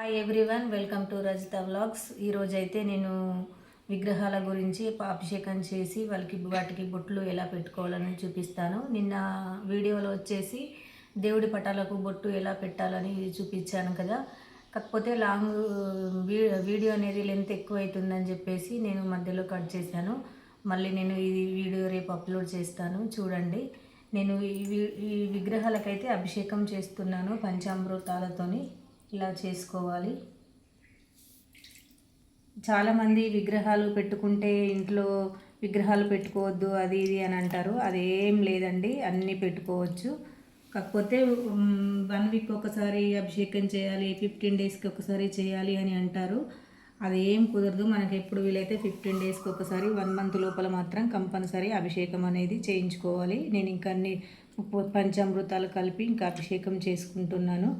Hi everyone, welcome to Rajitha vlogs. ఈరోజైతే నేను విగ్రహాల గురించి అభిషేకం చేసి వాటికి బొట్లు ఎలా పెట్టుకోవాలని చూపిస్తాను. నిన్న వీడియోలో వచ్చేసి దేవుడి పటాలకు బొట్టు ఎలా పెట్టాలని చూపించాను కదా. కాకపోతే లాంగ్ వీడియో అనేది లెంత్ ఎక్కువ అవుతుందని చెప్పేసి నేను మధ్యలో కట్ చేశాను. మళ్ళీ నేను ఈ వీడియో రేపు అప్లోడ్ చేస్తాను, చూడండి. నేను ఈ విగ్రహాలకైతే అభిషేకం చేస్తున్నాను పంచామృతాలతోని. ఇలా చేసుకోవాలి. చాలామంది విగ్రహాలు పెట్టుకుంటే ఇంట్లో విగ్రహాలు పెట్టుకోవద్దు అది ఇది అని అంటారు. అది ఏం లేదండి, అన్నీ పెట్టుకోవచ్చు. కాకపోతే 1 వీక్ ఒకసారి అభిషేకం చేయాలి, 15 డేస్కి ఒకసారి చేయాలి అని అంటారు. అది ఏం కుదరదు. మనకి ఎప్పుడు వీలైతే 15 డేస్కి ఒకసారి 1 మంత్ లోపల మాత్రం కంపల్సరీ అభిషేకం అనేది చేయించుకోవాలి. నేను ఇంకా అన్ని పంచామృతాలు కలిపి ఇంకా అభిషేకం చేసుకుంటున్నాను.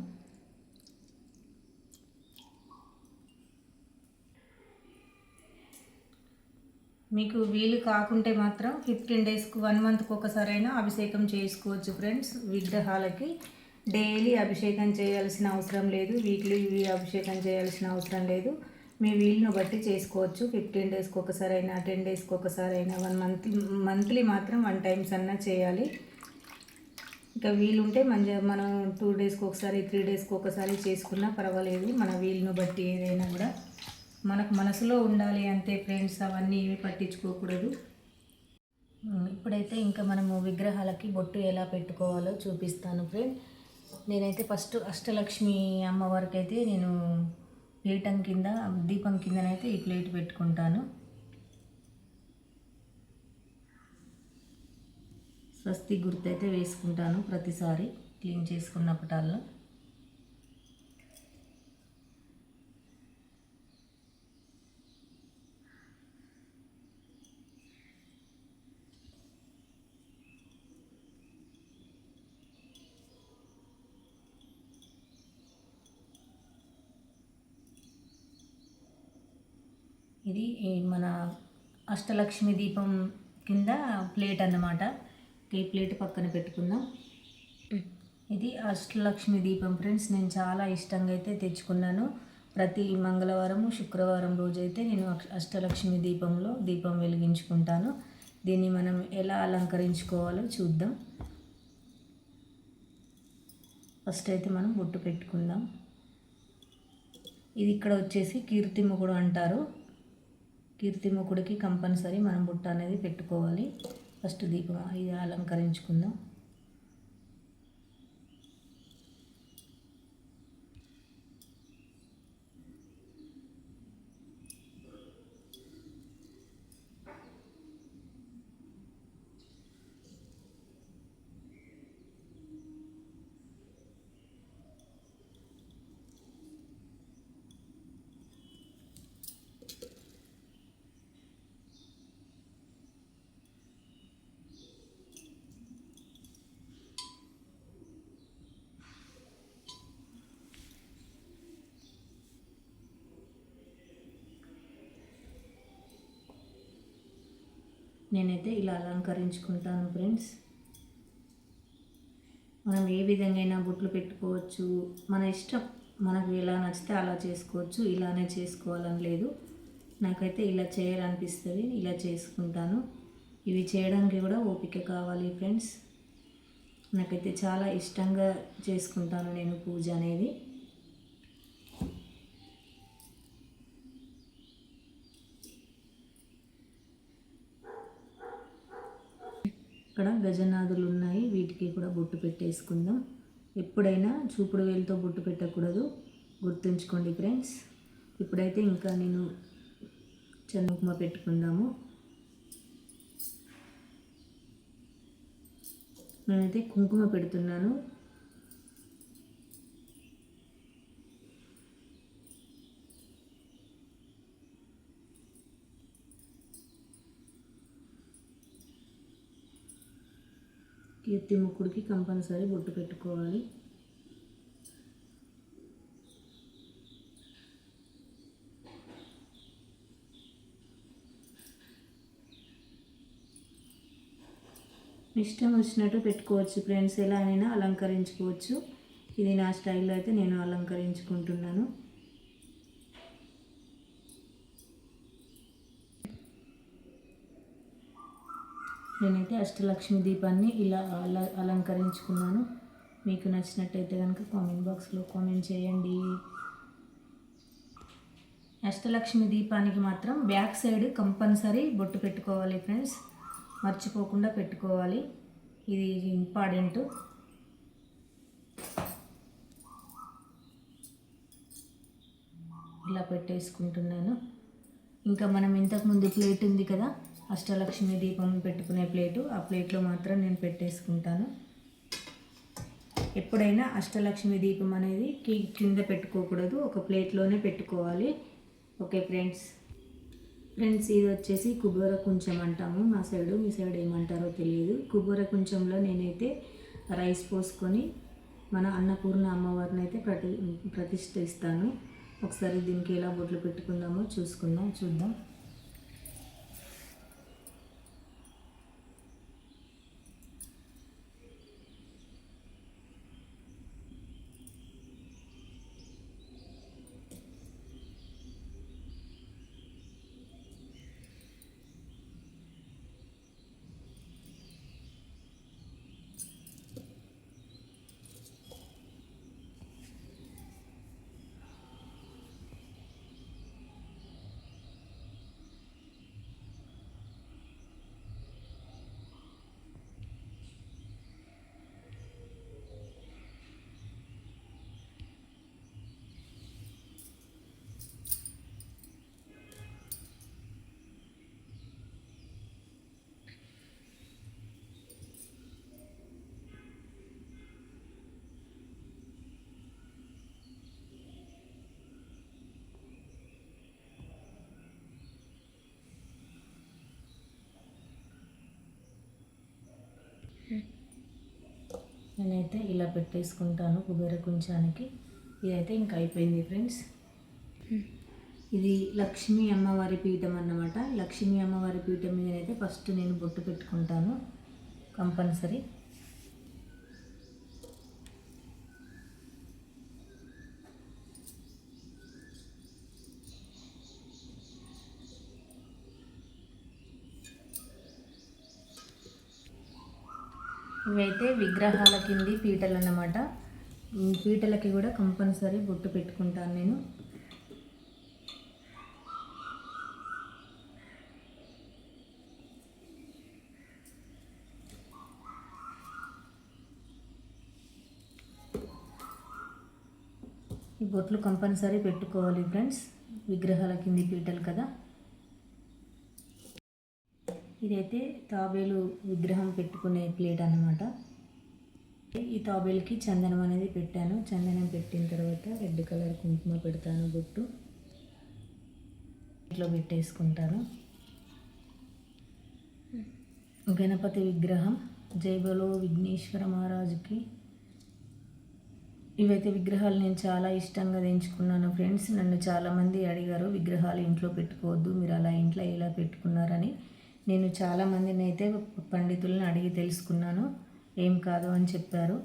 మీకు వీలు కాకుంటే మాత్రం 15 డేస్కి 1 మంత్కి ఒకసారైనా అభిషేకం చేసుకోవచ్చు ఫ్రెండ్స్. విగ్రహాలకి డైలీ అభిషేకం చేయాల్సిన అవసరం లేదు, వీక్లీ అభిషేకం చేయాల్సిన అవసరం లేదు. మీ వీలును బట్టి చేసుకోవచ్చు. 15 డేస్కి ఒకసారైనా, 10 డేస్కి ఒకసారైనా, 1 మంత్లీ మాత్రం 1 టైమ్స్ అన్నా చేయాలి. ఇంకా వీలుంటే మనం 2 డేస్కి ఒకసారి, 3 డేస్కి ఒకసారి చేసుకున్నా పర్వాలేదు. మన వీలును బట్టి ఏదైనా కూడా మనకు మనసులో ఉండాలి అంతే ఫ్రెండ్స్. అవన్నీ ఏమి పట్టించుకోకూడదు. ఇప్పుడైతే ఇంకా మనము విగ్రహాలకి బొట్టు ఎలా పెట్టుకోవాలో చూపిస్తాను ఫ్రెండ్. నేనైతే ఫస్ట్ అష్టలక్ష్మి అమ్మవారికి అయితే నేను పీఠం కింద, దీపం కిందనైతే ఈ ప్లేట్ పెట్టుకుంటాను. స్వస్తి గుర్తు అయితే వేసుకుంటాను ప్రతిసారి క్లీన్ చేసుకున్న పటాల్లో. ఇది మన అష్టలక్ష్మి దీపం కింద ప్లేట్ అన్నమాట. ఈ ప్లేట్ పక్కన పెట్టుకుందాం. ఇది అష్టలక్ష్మి దీపం ఫ్రెండ్స్. నేను చాలా ఇష్టంగా అయితే తెచ్చుకున్నాను. ప్రతి మంగళవారం, శుక్రవారం రోజైతే నేను అష్టలక్ష్మి దీపంలో దీపం వెలిగించుకుంటాను. దీన్ని మనం ఎలా అలంకరించుకోవాలో చూద్దాం. ఫస్ట్ అయితే మనం బొట్టు పెట్టుకుందాం. ఇది ఇక్కడ వచ్చేసి కీర్తిముఖుడు అంటారు. కీర్తిముఖుడికి కంపల్సరీ మనం బుట్ట అనేది పెట్టుకోవాలి. ఫస్ట్ దీపం ఇది అలంకరించుకుందాం. నేనైతే ఇలా అలంకరించుకుంటాను ఫ్రెండ్స్. మనం ఏ విధంగా అయినా బొట్లు పెట్టుకోవచ్చు, మన ఇష్టం. మనకు ఎలా నచ్చితే అలా చేసుకోవచ్చు. ఇలానే చేసుకోవాలని లేదు. నాకైతే ఇలా చేయాలనిపిస్తుంది, ఇలా చేసుకుంటాను. ఇవి చేయడానికి కూడా ఓపిక కావాలి ఫ్రెండ్స్. నాకైతే చాలా ఇష్టంగా చేసుకుంటాను నేను పూజ అనేది. ఇక్కడ గజనాథులు ఉన్నాయి, వీటికి కూడా బొట్టు పెట్టేసుకుందాం. ఎప్పుడైనా చూపుడు వేలుతో బొట్టు పెట్టకూడదు, గుర్తుంచుకోండి ఫ్రెండ్స్. ఇప్పుడైతే ఇంకా నేను కుంకుమ పెట్టుకుందాము. నేనైతే కుంకుమ పెడుతున్నాను. కీర్తిముఖుడికి కంపల్సరీ బొట్టు పెట్టుకోవాలి. ఇష్టం వచ్చినట్టు పెట్టుకోవచ్చు ఫ్రెండ్స్, ఎలా అయినా అలంకరించుకోవచ్చు. ఇది నా స్టైల్లో అయితే నేను అలంకరించుకుంటున్నాను. నేనైతే అష్టలక్ష్మి దీపాన్ని ఇలా అలంకరించుకున్నాను. మీకు నచ్చినట్టయితే కనుక కామెంట్ బాక్స్లో కామెంట్ చేయండి. అష్టలక్ష్మి దీపానికి మాత్రం బ్యాక్ సైడ్ కంపల్సరీ బొట్టు పెట్టుకోవాలి ఫ్రెండ్స్, మర్చిపోకుండా పెట్టుకోవాలి, ఇది ఇంపార్టెంట్. ఇలా పెట్టేసుకుంటున్నాను. ఇంకా మనం ఇంతకుముందు ప్లేట్ ఉంది కదా, అష్టలక్ష్మి దీపం పెట్టుకునే ప్లేటు, ఆ ప్లేట్లో మాత్రం నేను పెట్టేసుకుంటాను. ఎప్పుడైనా అష్టలక్ష్మి దీపం అనేది కింద పెట్టుకోకూడదు, ఒక ప్లేట్లోనే పెట్టుకోవాలి. ఓకే ఫ్రెండ్స్, ఇది వచ్చేసి కుబేర కుంచం అంటాము మా సైడు, మీ సైడ్ ఏమంటారో తెలియదు. కుబేర కుంచంలో నేనైతే రైస్ పోసుకొని మన అన్నపూర్ణ అమ్మవారిని అయితే ప్రతిష్ఠిస్తాను. ఒకసారి దీనికి ఎలా బొట్లు పెట్టుకుందామో చూద్దాం. నేనైతే ఇలా పెట్టేసుకుంటాను కుబేర కుంచానికి. ఇదైతే ఇంకా అయిపోయింది ఫ్రెండ్స్. ఇది లక్ష్మీ అమ్మవారి పీఠం అన్నమాట. లక్ష్మీ అమ్మవారి పీఠం మీదనైతే ఫస్ట్ నేను బొట్టు పెట్టుకుంటాను కంపల్సరీ. ఇవైతే విగ్రహాల కింది పీటలు అన్నమాట. పీటలకి కూడా కంపల్సరీ బొట్టు పెట్టుకుంటాను నేను. ఈ బొట్లు కంపల్సరీ పెట్టుకోవాలి ఫ్రెండ్స్, విగ్రహాల కింది పీటలు కదా. ఇదైతే తాబేలు విగ్రహం పెట్టుకునే ప్లేట్ అన్నమాట. ఈ తాబేలుకి చందనం అనేది పెట్టాను. చందనం పెట్టిన తర్వాత రెడ్ కలర్ కుంకుమ పెడతాను, బొట్టు ఇట్లా పెట్టేసుకుంటాను. గణపతి విగ్రహం, జై బలో విఘ్నేశ్వర మహారాజుకి. ఇవైతే విగ్రహాలు నేను చాలా ఇష్టంగా తెంచుకున్నాను ఫ్రెండ్స్. నన్ను చాలామంది అడిగారు విగ్రహాలు ఇంట్లో పెట్టుకోవద్దు, మీరు అలా ఇంట్లో ఎలా పెట్టుకున్నారని. నేను చాలామందిని అయితే పండితులను అడిగి తెలుసుకున్నాను, ఏం కాదు అని చెప్పారు.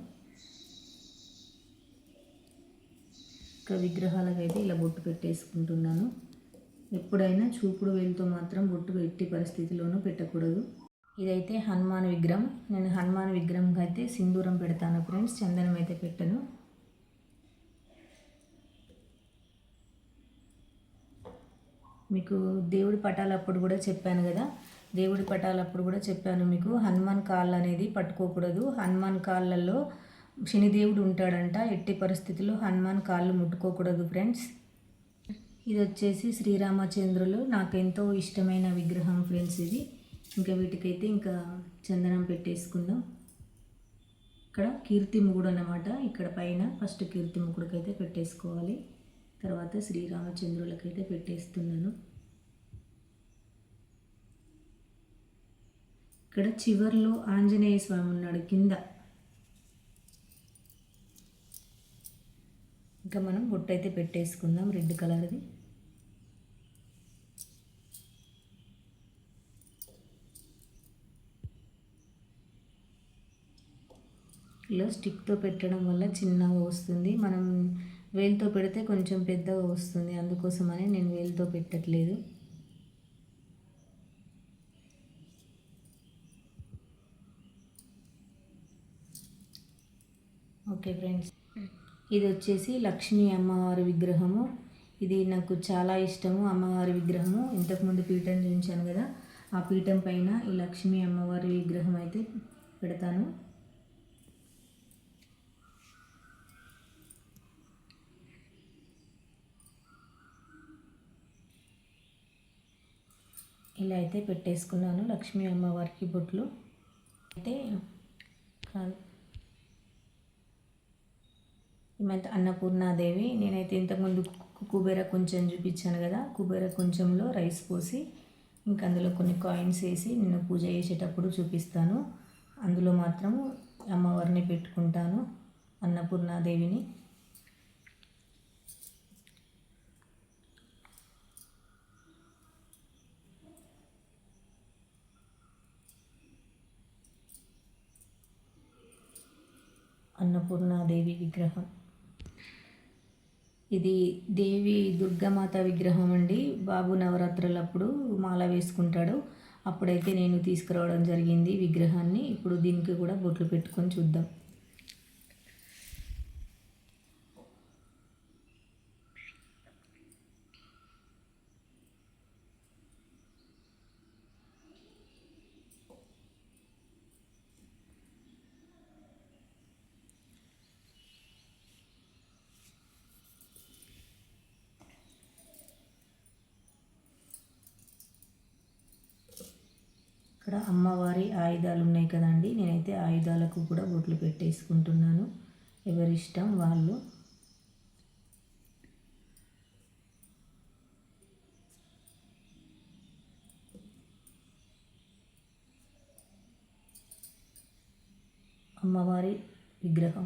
ఇంకా విగ్రహాలకైతే ఇలా బొట్టు పెట్టేసుకుంటున్నాను. ఎప్పుడైనా చూపుడు వేలుతో మాత్రం బొట్టు ఎట్టి పరిస్థితిలోనూ పెట్టకూడదు. ఇదైతే హనుమాన్ విగ్రహం. నేను హనుమాన్ విగ్రహంకి అయితే సింధూరం పెడతాను ఫ్రెండ్స్, చందనం అయితే పెట్టను. మీకు దేవుడి పటాలప్పుడు కూడా చెప్పాను కదా, దేవుడి పటాలప్పుడు కూడా చెప్పాను మీకు, హనుమాన్ కాళ్ళు అనేది పట్టుకోకూడదు. హనుమాన్ కాళ్ళల్లో శనిదేవుడు ఉంటాడంట, ఎట్టి పరిస్థితుల్లో హనుమాన్ కాళ్ళు ముట్టుకోకూడదు ఫ్రెండ్స్. ఇది వచ్చేసి శ్రీరామచంద్రులు నాకు ఎంతో ఇష్టమైన విగ్రహం ఫ్రెండ్స్ ఇది. ఇంకా వీటికైతే ఇంకా చందనం పెట్టేసుకుందాం. ఇక్కడ కీర్తి ముగుడు అన్నమాట. ఇక్కడ పైన ఫస్ట్ కీర్తి ముగుడుకైతే పెట్టేసుకోవాలి, తర్వాత శ్రీరామచంద్రులకైతే పెట్టేస్తున్నాను. ఇక్కడ చివర్లో ఆంజనేయ స్వామి ఉన్నాడు కింద. ఇంకా మనం బొట్టు అయితే పెట్టేసుకుందాం రెడ్ కలర్ది. ఇలా స్టిక్తో పెట్టడం వల్ల చిన్నగా వస్తుంది, మనం వేలుతో పెడితే కొంచెం పెద్దగా వస్తుంది, అందుకోసమని నేను వేలుతో పెట్టట్లేదు. ఓకే ఫ్రెండ్స్, ఇది వచ్చేసి లక్ష్మీ అమ్మవారి విగ్రహము. ఇది నాకు చాలా ఇష్టము అమ్మవారి విగ్రహము. ఇంతకుముందు పీఠం చూపించాను కదా, ఆ పీఠం పైన ఈ లక్ష్మీ అమ్మవారి విగ్రహం అయితే పెడతాను. ఇలా అయితే పెట్టేసుకున్నాను లక్ష్మీ అమ్మవారికి బొట్లు. అయితే కాదు, ఈమె అన్నపూర్ణాదేవి. నేనైతే ఇంతకుముందు కుబేర కొంచెం చూపించాను కదా, కుబేర కొంచెంలో రైస్ పోసి ఇంకా అందులో కొన్ని కాయిన్స్ వేసి నేను పూజ చేసేటప్పుడు చూపిస్తాను. అందులో మాత్రం అమ్మవారిని పెట్టుకుంటాను, అన్నపూర్ణాదేవిని. అన్నపూర్ణాదేవి విగ్రహం. ఇది దేవి దుర్గామాత విగ్రహం అండి. బాబు నవరాత్రులప్పుడు మాల వేసుకుంటాడు, అప్పుడైతే నేను తీసుకురావడం జరిగింది విగ్రహాన్ని. ఇప్పుడు దీనికి కూడా బొట్లు పెట్టుకొని చూద్దాం. ఇక్కడ అమ్మవారి ఆయుధాలు ఉన్నాయి కదండి, నేనైతే ఆయుధాలకు కూడా బొట్లు పెట్టేసుకుంటున్నాను. ఎవరిష్టం వాళ్ళు. అమ్మవారి విగ్రహం.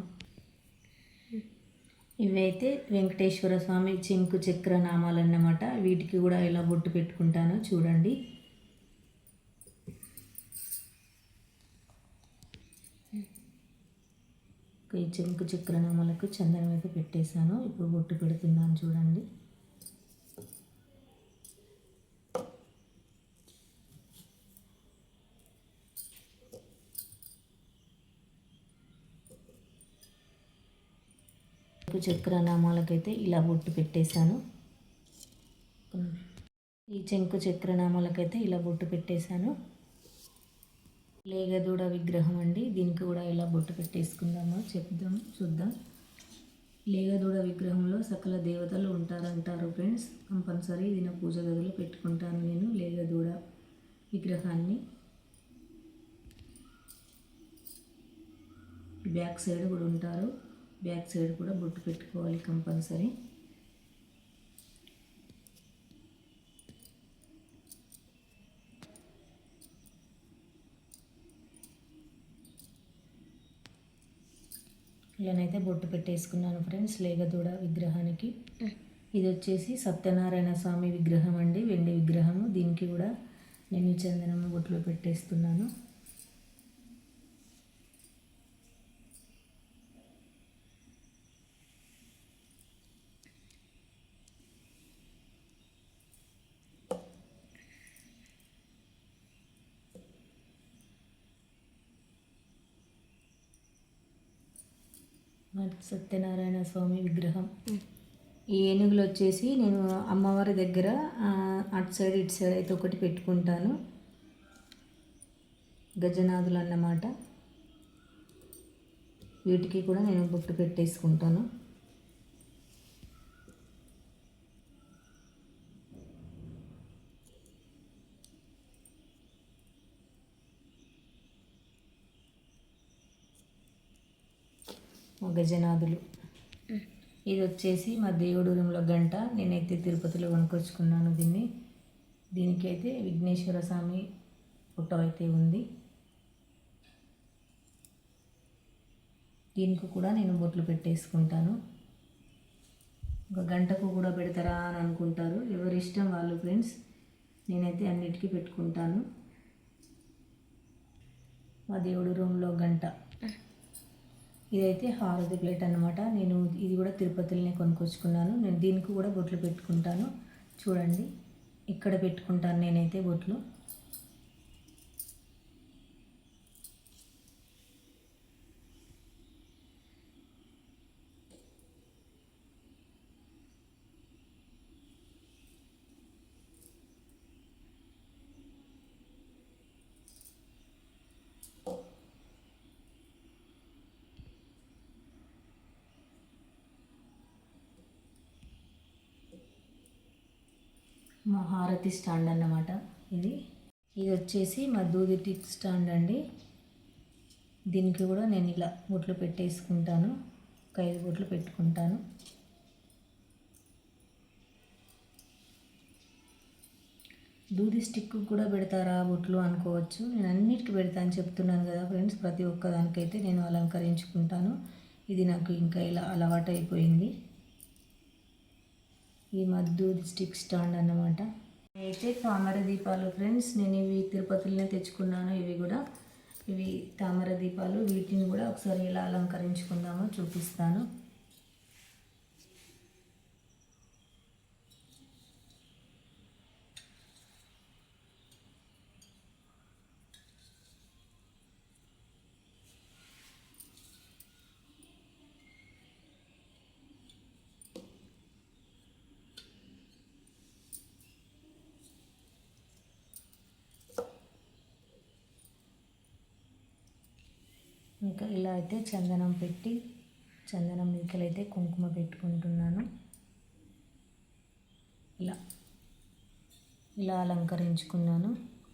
ఇవైతే వెంకటేశ్వర స్వామి చెంకు చక్ర నామాలు అన్నమాట. వీటికి కూడా ఇలా బొట్టు పెట్టుకుంటాను చూడండి. ఈ చెంకు చక్రనామాలకు చందనం అయితే పెట్టేశాను. ఇప్పుడు బొట్టు పెడుతున్నాను చూడండి. చక్రనామాలకైతే ఇలా బొట్టు పెట్టేశాను. ఈ చెంకు చక్రనామాలకైతే ఇలా బొట్టు పెట్టేశాను. లేగదూడ విగ్రహం అండి, దీనికి కూడా ఇలా బొట్టు పెట్టేసుకుందాము. చూద్దాం. లేగదూడ విగ్రహంలో సకల దేవతలు ఉంటారంటారు ఫ్రెండ్స్. కంపల్సరీ ఇది నా పూజ గదిలో పెట్టుకుంటాను నేను లేగదూడ విగ్రహాన్ని. బ్యాక్ సైడ్ కూడా ఉంటారు, బ్యాక్ సైడ్ కూడా బొట్టు పెట్టుకోవాలి కంపల్సరీ. ఇలానైతే బొట్టు పెట్టేసుకున్నాను ఫ్రెండ్స్ లేగదూడ విగ్రహానికి. ఇది వచ్చేసి సత్యనారాయణ స్వామి విగ్రహం అండి, వెండి విగ్రహము. దీనికి కూడా నేను చందనం బొట్లు పెట్టేస్తున్నాను. సత్యనారాయణ స్వామి విగ్రహం. ఈ ఏనుగులు వచ్చేసి నేను అమ్మవారి దగ్గర అటు సైడ్ ఇటు సైడ్ అయితే ఒకటి పెట్టుకుంటాను, గజనాథులు అన్నమాట. వీటికి కూడా నేను బొట్టు పెట్టేసుకుంటాను. గజనాథులు. ఇది వచ్చేసి మా దేవుడు రూమ్లో గంట. నేనైతే తిరుపతిలో కొనుక్కొచ్చుకున్నాను దీన్ని. దీనికైతే విఘ్నేశ్వర స్వామి ఫోటో అయితే ఉంది. దీనికి కూడా నేను బొట్లు పెట్టేసుకుంటాను. ఒక గంటకు కూడా పెడతారా అని అనుకుంటారు, ఎవరి ఇష్టం వాళ్ళు ఫ్రెండ్స్. నేనైతే అన్నిటికీ పెట్టుకుంటాను. మా దేవుడు రూమ్లో గంట. ఇదైతే హారతి ప్లేట్ అన్నమాట. నేను ఇది కూడా తిరుపతిలోనే కొనుక్కొచ్చుకున్నాను. నేను దీనికి కూడా బొట్లు పెట్టుకుంటాను చూడండి. ఇక్కడ పెట్టుకుంటాను నేనైతే బొట్లు. మా హారతి స్టాండ్ అన్నమాట. ఇది వచ్చేసి మా దూది టిప్ స్టాండ్ అండి. దీనికి కూడా నేను ఇలా బొట్లు పెట్టేసుకుంటాను. ఒక 5 బొట్లు పెట్టుకుంటాను. దూది స్టిక్ కూడా పెడతారా బొట్లు అనుకోవచ్చు. నేను అన్నిటికీ పెడతాను చెప్తున్నాను కదా ఫ్రెండ్స్. ప్రతి ఒక్క దానికైతే నేను అలంకరించుకుంటాను. ఇది నాకు ఇంకా ఇలా అలవాటు అయిపోయింది. ఈ దూది స్టిక్ స్టాండ్ అన్నమాట. అయితే తామర దీపాలు ఫ్రెండ్స్, నేను ఇవి తిరుపతిలోనే తెచ్చుకున్నాను. ఇవి తామర దీపాలు. వీటిని కూడా ఒకసారి ఎలా అలంకరించుకుందామో చూపిస్తాను. ఇంకా ఇలా అయితే చందనం పెట్టి, చందనం మీకలైతే కుంకుమ పెట్టుకుంటున్నాను. ఇలా అలంకరించుకున్నాను.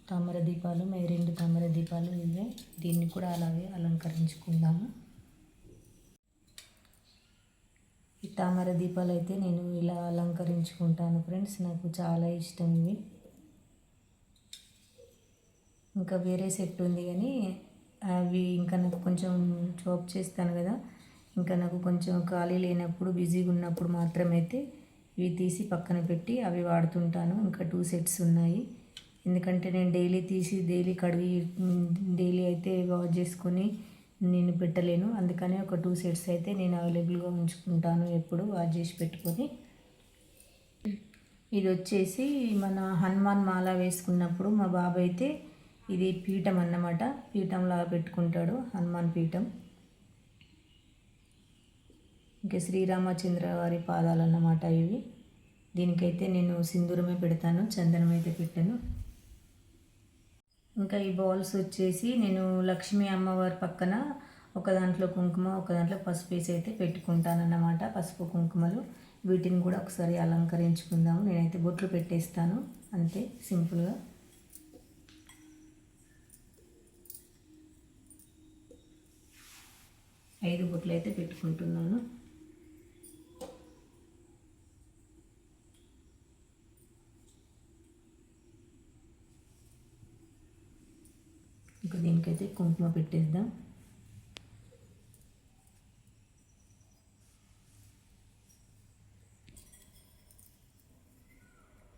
తామర దీపాలు, 2 తామర దీపాలు ఇవే. దీన్ని కూడా అలాగే అలంకరించుకుందాము. ఈ తామర దీపాలు అయితే నేను ఇలా అలంకరించుకుంటాను ఫ్రెండ్స్. నాకు చాలా ఇష్టం ఇవి. ఇంకా వేరే సెట్ ఉంది కానీ అవి ఇంకా నాకు కొంచెం జాబ్ చేస్తాను కదా, ఇంకా నాకు కొంచెం ఖాళీ లేనప్పుడు, బిజీగా ఉన్నప్పుడు మాత్రమైతే ఇవి తీసి పక్కన పెట్టి అవి వాడుతుంటాను. ఇంకా 2 సెట్స్ ఉన్నాయి. ఎందుకంటే నేను డైలీ కడిగి డైలీ అయితే వాష్ చేసుకొని నేను పెట్టలేను. అందుకని ఒక 2 సెట్స్ అయితే నేను అవైలబుల్గా ఉంచుకుంటాను, ఎప్పుడు వాష్ చేసి పెట్టుకొని. ఇది వచ్చేసి మన హనుమాన్ మాల వేసుకున్నప్పుడు మా బాబు అయితే ఇది పీఠం అన్నమాట. పీఠంలాగా పెట్టుకుంటాడు, హనుమాన్ పీఠం. ఇంకా శ్రీరామచంద్ర వారి పాదాలు అన్నమాట ఇవి. దీనికైతే నేను సింధూరమే పెడతాను, చందనం అయితే పెట్టాను. ఇంకా ఈ బౌల్స్ వచ్చేసి నేను లక్ష్మీ అమ్మవారి పక్కన ఒక దాంట్లో కుంకుమ, ఒక దాంట్లో పసుపు వేసి అయితే పెట్టుకుంటాను అన్నమాట. పసుపు కుంకుమలు వీటిని కూడా ఒకసారి అలంకరించుకుందాము. నేనైతే బొట్లు పెట్టేస్తాను అంతే, సింపుల్గా. 5 బొట్లు అయితే పెట్టుకుంటున్నాను. ఇంకా దీనికైతే కుంకుమ పెట్టేద్దాం.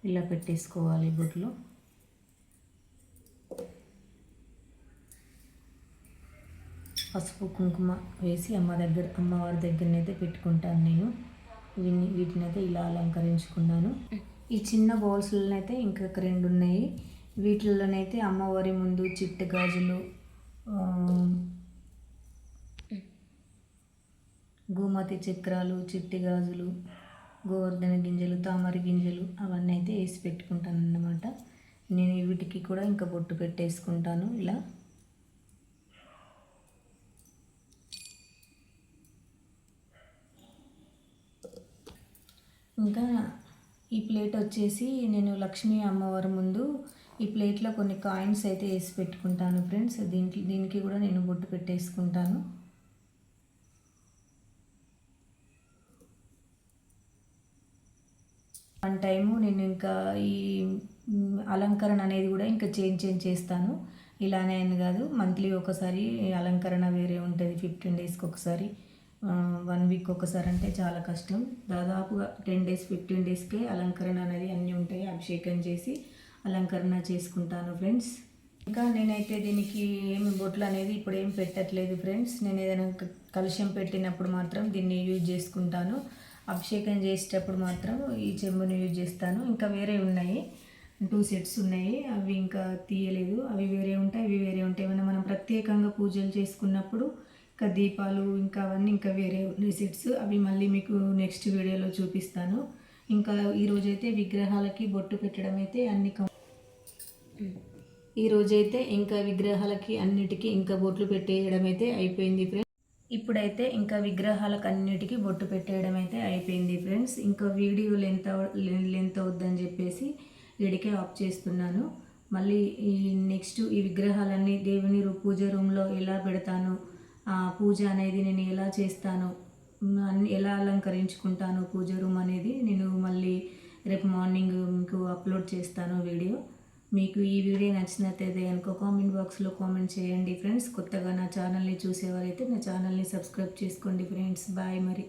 ఇలా పెట్టేసుకోవాలి బొట్లు. పసుపు కుంకుమ వేసి అమ్మవారి దగ్గరనైతే పెట్టుకుంటాను నేను. వీటినైతే ఇలా అలంకరించుకున్నాను. ఈ చిన్న బౌల్స్లోనైతే ఇంకొక 2 ఉన్నాయి. వీటిల్లోనైతే అమ్మవారి ముందు చిట్టు గాజులు, గోమతి చక్రాలు, చిట్టి గాజులు, గోవర్ధన గింజలు, తామర గింజలు అవన్నీ అయితే వేసి పెట్టుకుంటాను అన్నమాట. నేను వీటికి కూడా ఇంకా బొట్టు పెట్టేసుకుంటాను ఇలా. ఇంకా ఈ ప్లేట్ వచ్చేసి నేను లక్ష్మీ అమ్మవారి ముందు ఈ ప్లేట్లో కొన్ని కాయిన్స్ అయితే వేసి పెట్టుకుంటాను ఫ్రెండ్స్. దీనికి కూడా నేను బొట్టు పెట్టేసుకుంటాను. వన్ టైము నేను ఇంకా ఈ అలంకరణ అనేది కూడా ఇంకా చేంజ్ చేస్తాను. ఇలానే అని కాదు, మంత్లీ ఒకసారి అలంకరణ వేరే ఉంటుంది, 15 డేస్కి ఒకసారి, 1 వీక్ ఒకసారి అంటే చాలా కష్టం. దాదాపుగా 10 డేస్ 15 డేస్కే అలంకరణ అనేది అన్నీ ఉంటాయి. అభిషేకం చేసి అలంకరణ చేసుకుంటాను ఫ్రెండ్స్. ఇంకా నేనైతే దీనికి ఏమి బొట్లు అనేది ఇప్పుడు ఏం పెట్టట్లేదు ఫ్రెండ్స్. నేను ఏదైనా కలుషం పెట్టినప్పుడు మాత్రం దీన్ని యూజ్ చేసుకుంటాను. అభిషేకం చేసేటప్పుడు మాత్రం ఈ చెంబుని యూజ్ చేస్తాను. ఇంకా వేరే ఉన్నాయి, 2 సెట్స్ ఉన్నాయి. అవి ఇంకా తీయలేదు. అవి వేరే ఉంటాయి, ఇవి వేరే ఉంటాయి. మనం ప్రత్యేకంగా పూజలు చేసుకున్నప్పుడు ఇంకా దీపాలు ఇంకా అవన్నీ ఇంకా వేరే సెట్స్, అవి మళ్ళీ మీకు నెక్స్ట్ వీడియోలో చూపిస్తాను. ఇంకా ఈరోజైతే విగ్రహాలకి బొట్టు పెట్టడం అయితే ఈరోజైతే ఇంకా విగ్రహాలకి అన్నిటికీ ఇంకా బొట్లు పెట్టేయడం అయితే అయిపోయింది ఫ్రెండ్స్. ఇప్పుడైతే ఇంకా విగ్రహాలకు అన్నిటికీ బొట్టు పెట్టేయడం అయితే అయిపోయింది ఫ్రెండ్స్. ఇంకా వీడియో లెంత్ అవుద్దని చెప్పేసి ఇడికే ఆఫ్ చేస్తున్నాను. మళ్ళీ ఈ నెక్స్ట్ ఈ విగ్రహాలన్నీ దేవుని పూజ రూమ్లో ఎలా పెడతాను, పూజ అనేది నేను ఎలా చేస్తాను, ఎలా అలంకరించుకుంటాను పూజ రూమ్ అనేది నేను మళ్ళీ రేపు మార్నింగ్ మీకు అప్లోడ్ చేస్తాను వీడియో. మీకు ఈ వీడియో నచ్చినట్లయితే కనుక కామెంట్ బాక్స్లో కామెంట్ చేయండి ఫ్రెండ్స్. కొత్తగా నా ఛానల్ని చూసేవారైతే నా ఛానల్ని సబ్స్క్రైబ్ చేసుకోండి ఫ్రెండ్స్. బాయ్ మరి.